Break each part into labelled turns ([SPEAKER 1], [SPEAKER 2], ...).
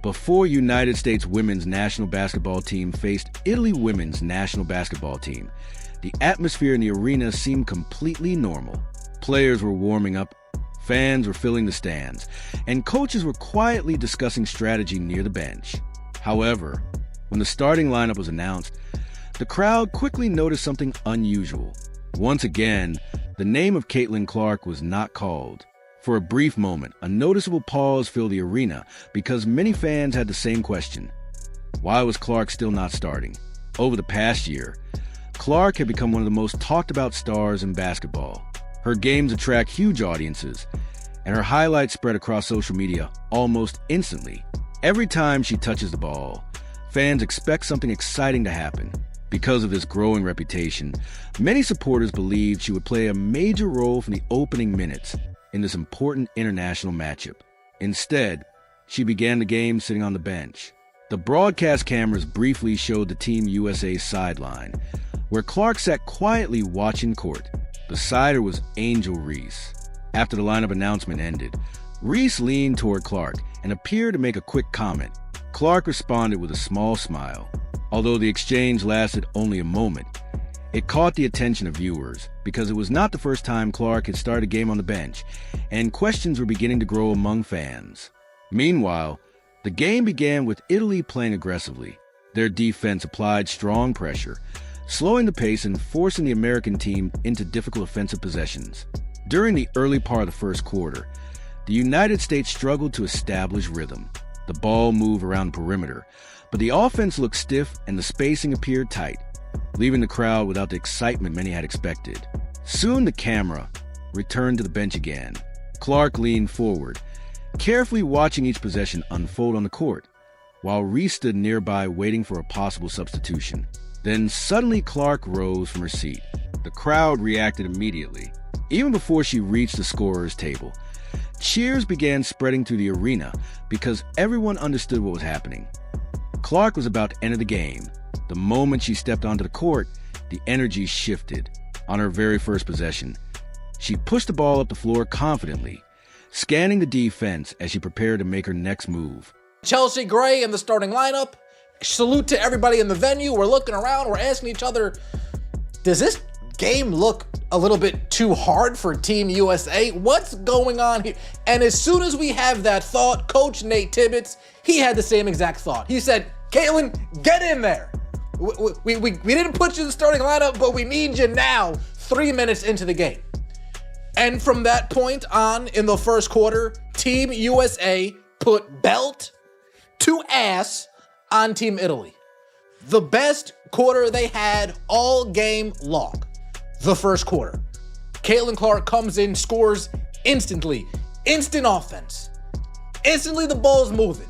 [SPEAKER 1] before United States women's national basketball team faced Italy women's national basketball team, the atmosphere in the arena seemed completely normal. Players were warming up, fans were filling the stands, and coaches were quietly discussing strategy near the bench. However, when the starting lineup was announced, the crowd quickly noticed something unusual. Once again, the name of Caitlin Clark was not called. For a brief moment, a noticeable pause filled the arena because many fans had the same question. Why was Clark still not starting? Over the past year, Clark had become one of the most talked about stars in basketball. Her games attract huge audiences, and her highlights spread across social media almost instantly. Every time she touches the ball, fans expect something exciting to happen. Because of this growing reputation, many supporters believed she would play a major role from the opening minutes in this important international matchup. Instead, she began the game sitting on the bench. The broadcast cameras briefly showed the Team USA sideline, where Clark sat quietly watching court. Beside her was Angel Reese. After the lineup announcement ended, Reese leaned toward Clark and appeared to make a quick comment. Clark responded with a small smile. Although the exchange lasted only a moment, it caught the attention of viewers because it was not the first time Clark had started a game on the bench, and questions were beginning to grow among fans. Meanwhile, the game began with Italy playing aggressively. Their defense applied strong pressure, slowing the pace and forcing the American team into difficult offensive possessions. During the early part of the first quarter, the United States struggled to establish rhythm. The ball moved around the perimeter, but the offense looked stiff and the spacing appeared tight, leaving the crowd without the excitement many had expected. Soon the camera returned to the bench again. Clark leaned forward, carefully watching each possession unfold on the court, while Reese stood nearby waiting for a possible substitution. Then suddenly Clark rose from her seat. The crowd reacted immediately. Even before she reached the scorer's table, cheers began spreading through the arena because everyone understood what was happening. Clark was about to enter the game. The moment she stepped onto the court, the energy shifted. On her very first possession, she pushed the ball up the floor confidently, scanning the defense as she prepared to make her next move.
[SPEAKER 2] Chelsea Gray in the starting lineup. Salute to everybody in the venue. We're looking around, we're asking each other, does this game look a little bit too hard for Team USA? What's going on here? And as soon as we have that thought, Coach Nate Tibbetts, he had the same exact thought. He said, Caitlin, get in there. We didn't put you in the starting lineup, but we need you now, 3 minutes into the game. And from that point on in the first quarter, Team USA put belt to ass on Team Italy. The best quarter they had all game long. The first quarter. Caitlin Clark comes in, scores instantly. Instant offense. Instantly the ball's moving.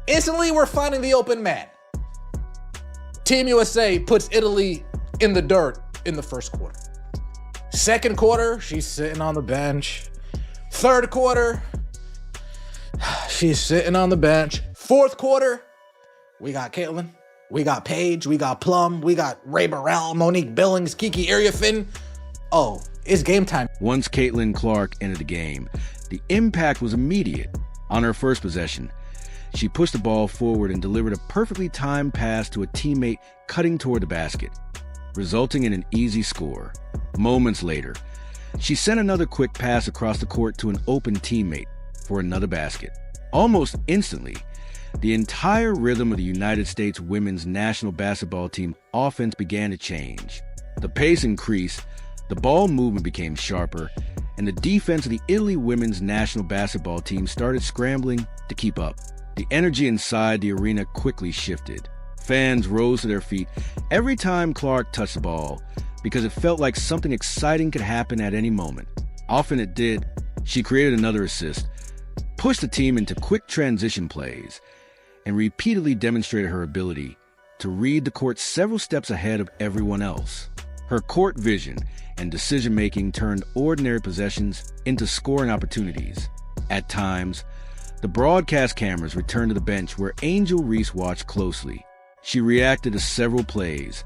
[SPEAKER 2] Instantly we're finding the open man. Team USA puts Italy in the dirt in the first quarter. Second quarter, she's sitting on the bench. Third quarter, she's sitting on the bench. Fourth quarter, we got Caitlin, we got Paige, we got Plum, we got Ray Burrell, Monique Billings, Kiki Ariafin. Oh, it's game time.
[SPEAKER 1] Once Caitlin Clark entered the game, the impact was immediate. On her first possession, she pushed the ball forward and delivered a perfectly timed pass to a teammate cutting toward the basket, resulting in an easy score. Moments later, she sent another quick pass across the court to an open teammate for another basket. Almost instantly, the entire rhythm of the United States women's national basketball team offense began to change. The pace increased, the ball movement became sharper, and the defense of the Italy women's national basketball team started scrambling to keep up. The energy inside the arena quickly shifted. Fans rose to their feet every time Clark touched the ball because it felt like something exciting could happen at any moment. Often it did. She created another assist, pushed the team into quick transition plays, and repeatedly demonstrated her ability to read the court several steps ahead of everyone else. Her court vision and decision-making turned ordinary possessions into scoring opportunities. At times, the broadcast cameras returned to the bench where Angel Reese watched closely. She reacted to several plays,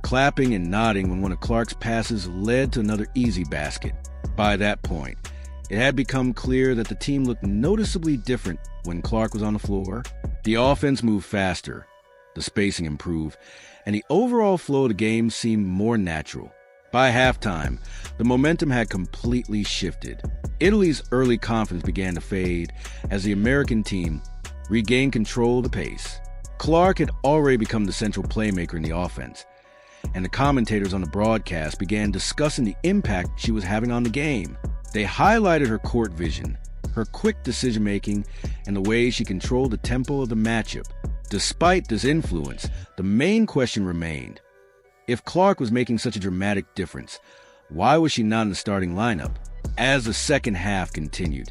[SPEAKER 1] clapping and nodding when one of Clark's passes led to another easy basket. By that point, It had become clear that the team looked noticeably different when Clark was on the floor. The offense moved faster, the spacing improved, and the overall flow of the game seemed more natural. By halftime, the momentum had completely shifted. Italy's early confidence began to fade as the American team regained control of the pace. Clark had already become the central playmaker in the offense, and the commentators on the broadcast began discussing the impact she was having on the game. They highlighted her court vision, her quick decision-making, and the way she controlled the tempo of the matchup. Despite this influence, the main question remained: if Clark was making such a dramatic difference, why was she not in the starting lineup? As the second half continued,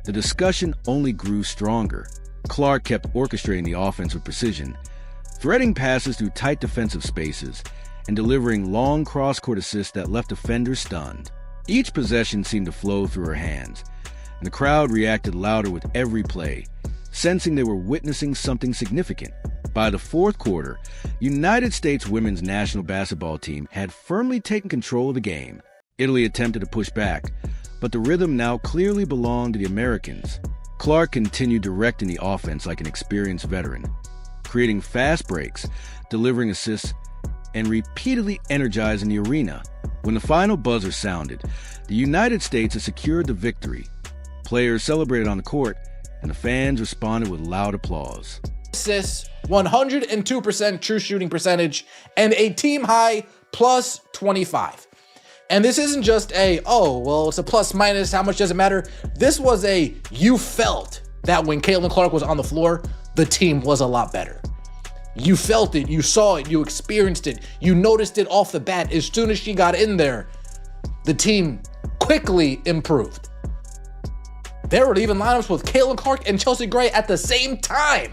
[SPEAKER 1] the discussion only grew stronger. Clark kept orchestrating the offense with precision, threading passes through tight defensive spaces, and delivering long cross-court assists that left defenders stunned. Each possession seemed to flow through her hands, and the crowd reacted louder with every play, sensing they were witnessing something significant. By the fourth quarter, United States women's national basketball team had firmly taken control of the game. Italy attempted to push back, but the rhythm now clearly belonged to the Americans. Clark continued directing the offense like an experienced veteran, creating fast breaks, delivering assists, and repeatedly energizing the arena. When the final buzzer sounded, the United States had secured the victory. Players celebrated on the court, and the fans responded with loud applause.
[SPEAKER 2] Assists, 102% true shooting percentage, and a team high plus 25. And this isn't just a, oh, well, it's a plus minus, how much does it matter? This was a, you felt that when Caitlin Clark was on the floor, the team was a lot better. You felt it, you saw it, you experienced it, you noticed it off the bat. As soon as she got in there, the team quickly improved. There were even lineups with Caitlin Clark and Chelsea Gray at the same time.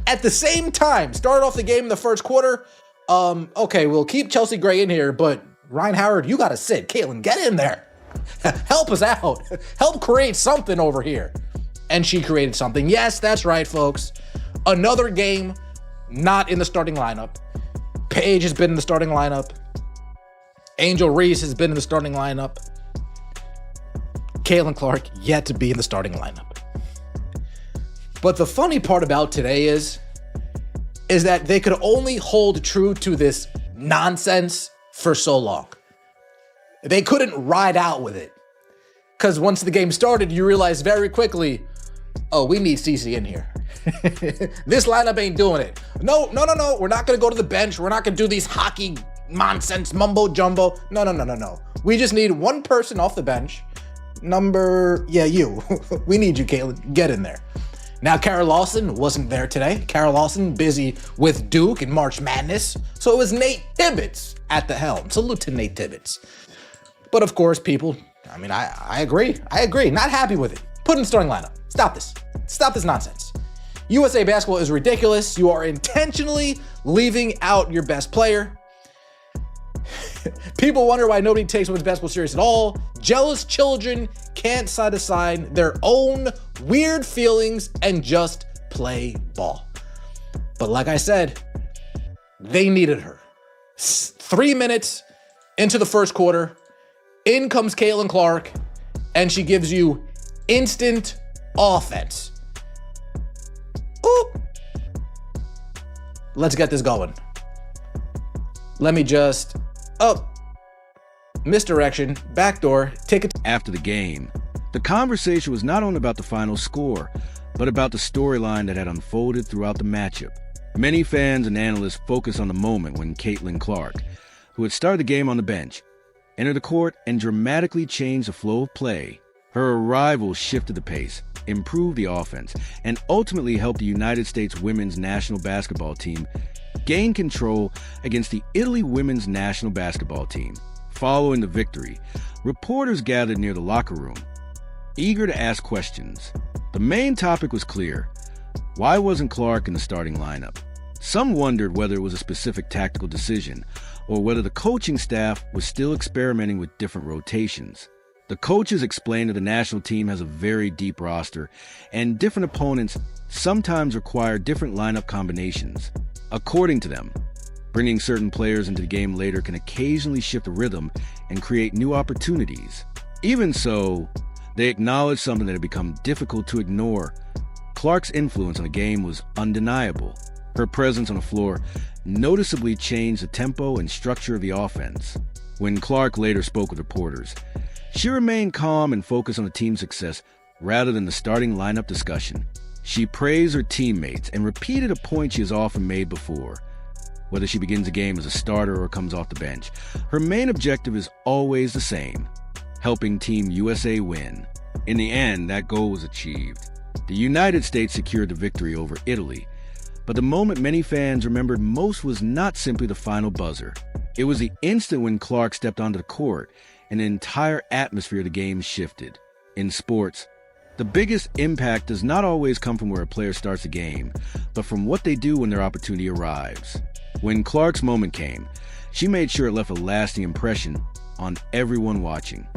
[SPEAKER 2] At the same time, started off the game in the first quarter. Okay, we'll keep Chelsea Gray in here, but Ryan Howard, you gotta sit. Caitlin, get in there. Help us out. Help create something over here. And she created something. Yes, that's right, folks. Another game not in the starting lineup. Paige has been in the starting lineup. Angel Reese has been in the starting lineup. Caitlin Clark yet to be in the starting lineup. But the funny part about today is that they could only hold true to this nonsense for so long. They couldn't ride out with it. Because once the game started, you realize very quickly, oh, we need Cece in here. This lineup ain't doing it. No. We're not going to go to the bench. We're not going to do these hockey nonsense mumbo jumbo. No. We just need one person off the bench. You. We need you, Caitlin. Get in there. Now, Kara Lawson wasn't there today. Kara Lawson busy with Duke and March Madness. So it was Nate Tibbetts at the helm. Salute to Nate Tibbetts. But of course, people, I agree. Not happy with it. Put in the starting lineup. Stop this. Stop this nonsense. USA basketball is ridiculous. You are intentionally leaving out your best player. People wonder why nobody takes women's basketball serious at all. Jealous children can't set aside their own weird feelings and just play ball. But like I said, they needed her. 3 minutes into the first quarter, in comes Caitlin Clark, and she gives you instant offense. Ooh. Let's get this going. Let me just, misdirection, backdoor, take it.
[SPEAKER 1] After the game, the conversation was not only about the final score, but about the storyline that had unfolded throughout the matchup. Many fans and analysts focused on the moment when Caitlin Clark, who had started the game on the bench, entered the court and dramatically changed the flow of play. Her arrival shifted the pace, improved the offense, and ultimately helped the United States women's national basketball team gain control against the Italy women's national basketball team. Following the victory, reporters gathered near the locker room, eager to ask questions. The main topic was clear. Why wasn't Clark in the starting lineup? Some wondered whether it was a specific tactical decision or whether the coaching staff was still experimenting with different rotations. The coaches explained that the national team has a very deep roster and different opponents sometimes require different lineup combinations. According to them, bringing certain players into the game later can occasionally shift the rhythm and create new opportunities. Even so, they acknowledged something that had become difficult to ignore. Clark's influence on the game was undeniable. Her presence on the floor noticeably changed the tempo and structure of the offense. When Clark later spoke with reporters, she remained calm and focused on the team's success rather than the starting lineup discussion. She praised her teammates and repeated a point she has often made before. Whether she begins a game as a starter or comes off the bench, her main objective is always the same: helping Team USA win. In the end, that goal was achieved. The United States secured the victory over Italy, but the moment many fans remembered most was not simply the final buzzer. It was the instant when Clark stepped onto the court and the entire atmosphere of the game shifted. In sports, the biggest impact does not always come from where a player starts a game, but from what they do when their opportunity arrives. When Clark's moment came, she made sure it left a lasting impression on everyone watching.